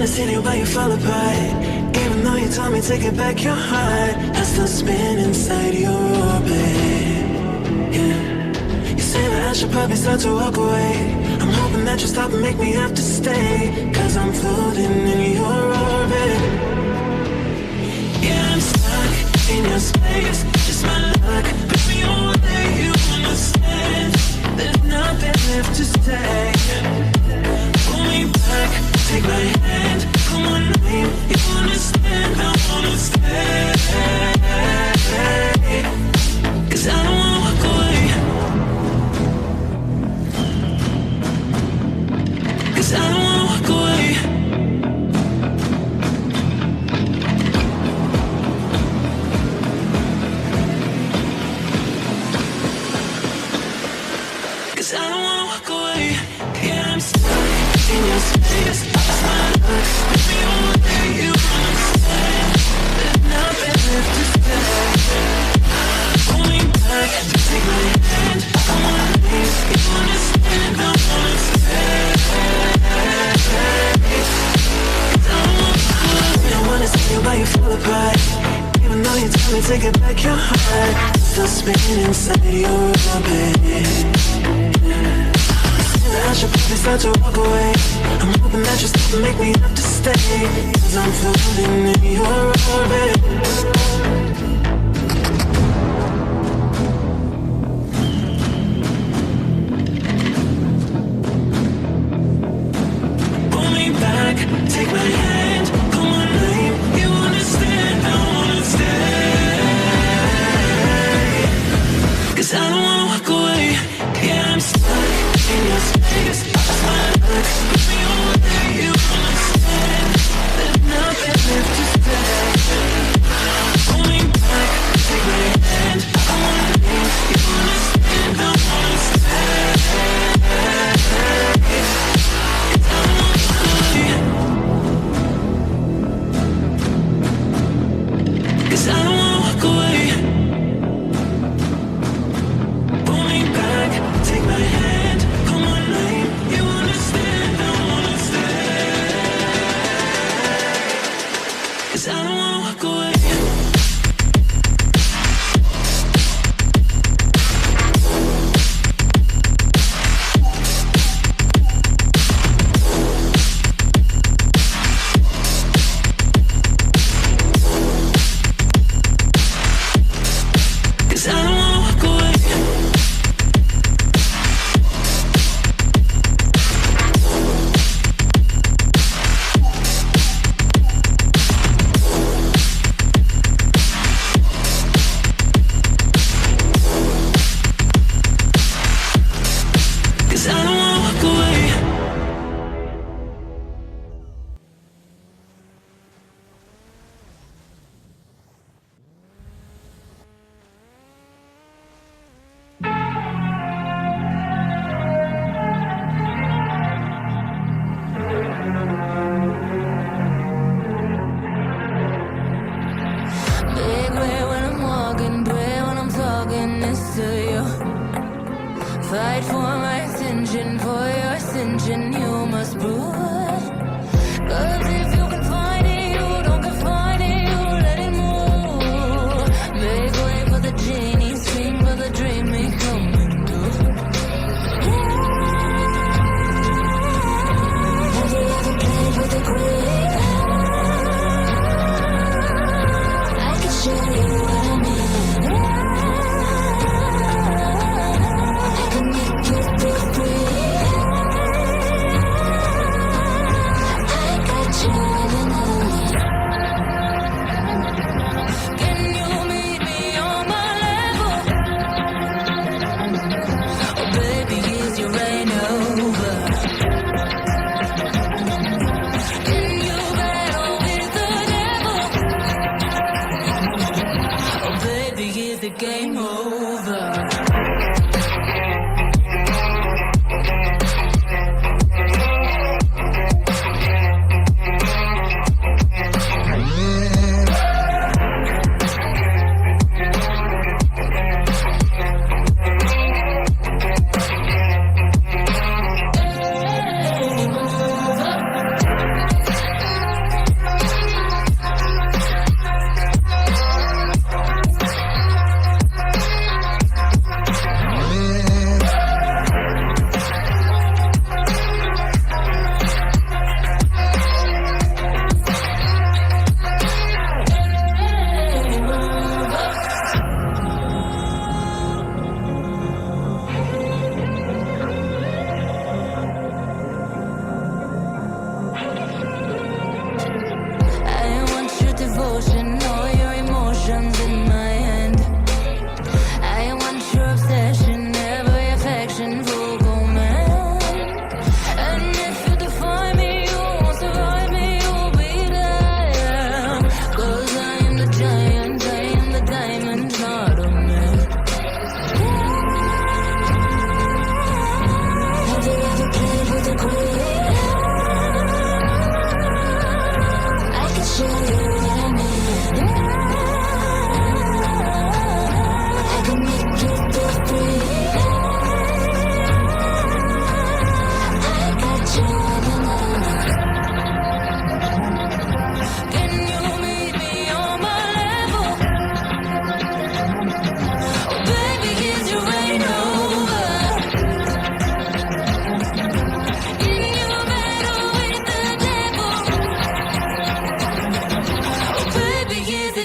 wanna see you, but you fall apart. Even though you told me to get back your heart, I still spin inside your orbit. Yeah. You say that I should probably start to walk away. I'm hoping that you stop and make me have to stay, 'cause I'm floating in your orbit. Yeah, I'm stuck in your space. Just my luck, push me away. You understand? There's nothing left to say. Pull me back, take my hand, call my name. You understand? I wanna stay, 'cause I don't wanna walk away. 'Cause I don't wanna walk away. 'Cause I don't wanna walk away. Yeah, I'm stuck in your space. It's my luck, push me away. You understand? There's nothing left to say. Pull me back, take my hand, I wanna leave. You understand? I wanna stay. 'Cause I don't wanna walk away. I wanna see you, but you fall apart. Even though you tell me to get back your heart, still spinning inside your orbit. I should probably start to walk away. I'm hoping that you stop and make me have to stay, 'cause I'm floating in your orbit. Pull me back, take my hand, call my name. You understand? I wanna stay, 'cause I don't wanna walk away. Yeah, I'm stuck in your space. It's my luck, push me away. You understand? There's nothing left to say. Pull me back, take my hand, I wanna leave. You understand? I wanna stay, 'cause I don't wanna walk away. 'Cause I don't wanna walk away. Pull me back, take my hand, call my name. You understand? I wanna stay, 'cause I don't wanna walk away. Cause I don't wanna walk away. Cause I don't wanna walk away. Big way when I'm walking, pray when I'm talking this to you. Fight for my ascension, for your ascension, you must prove. 'Cause if you can find it, you don't confine it, you let it move. Make way for the genie, scream for the dream, me coming through. Have you ever played with a queen? I can show you what I mean. I can make you feel free. I got you.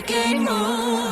can't move.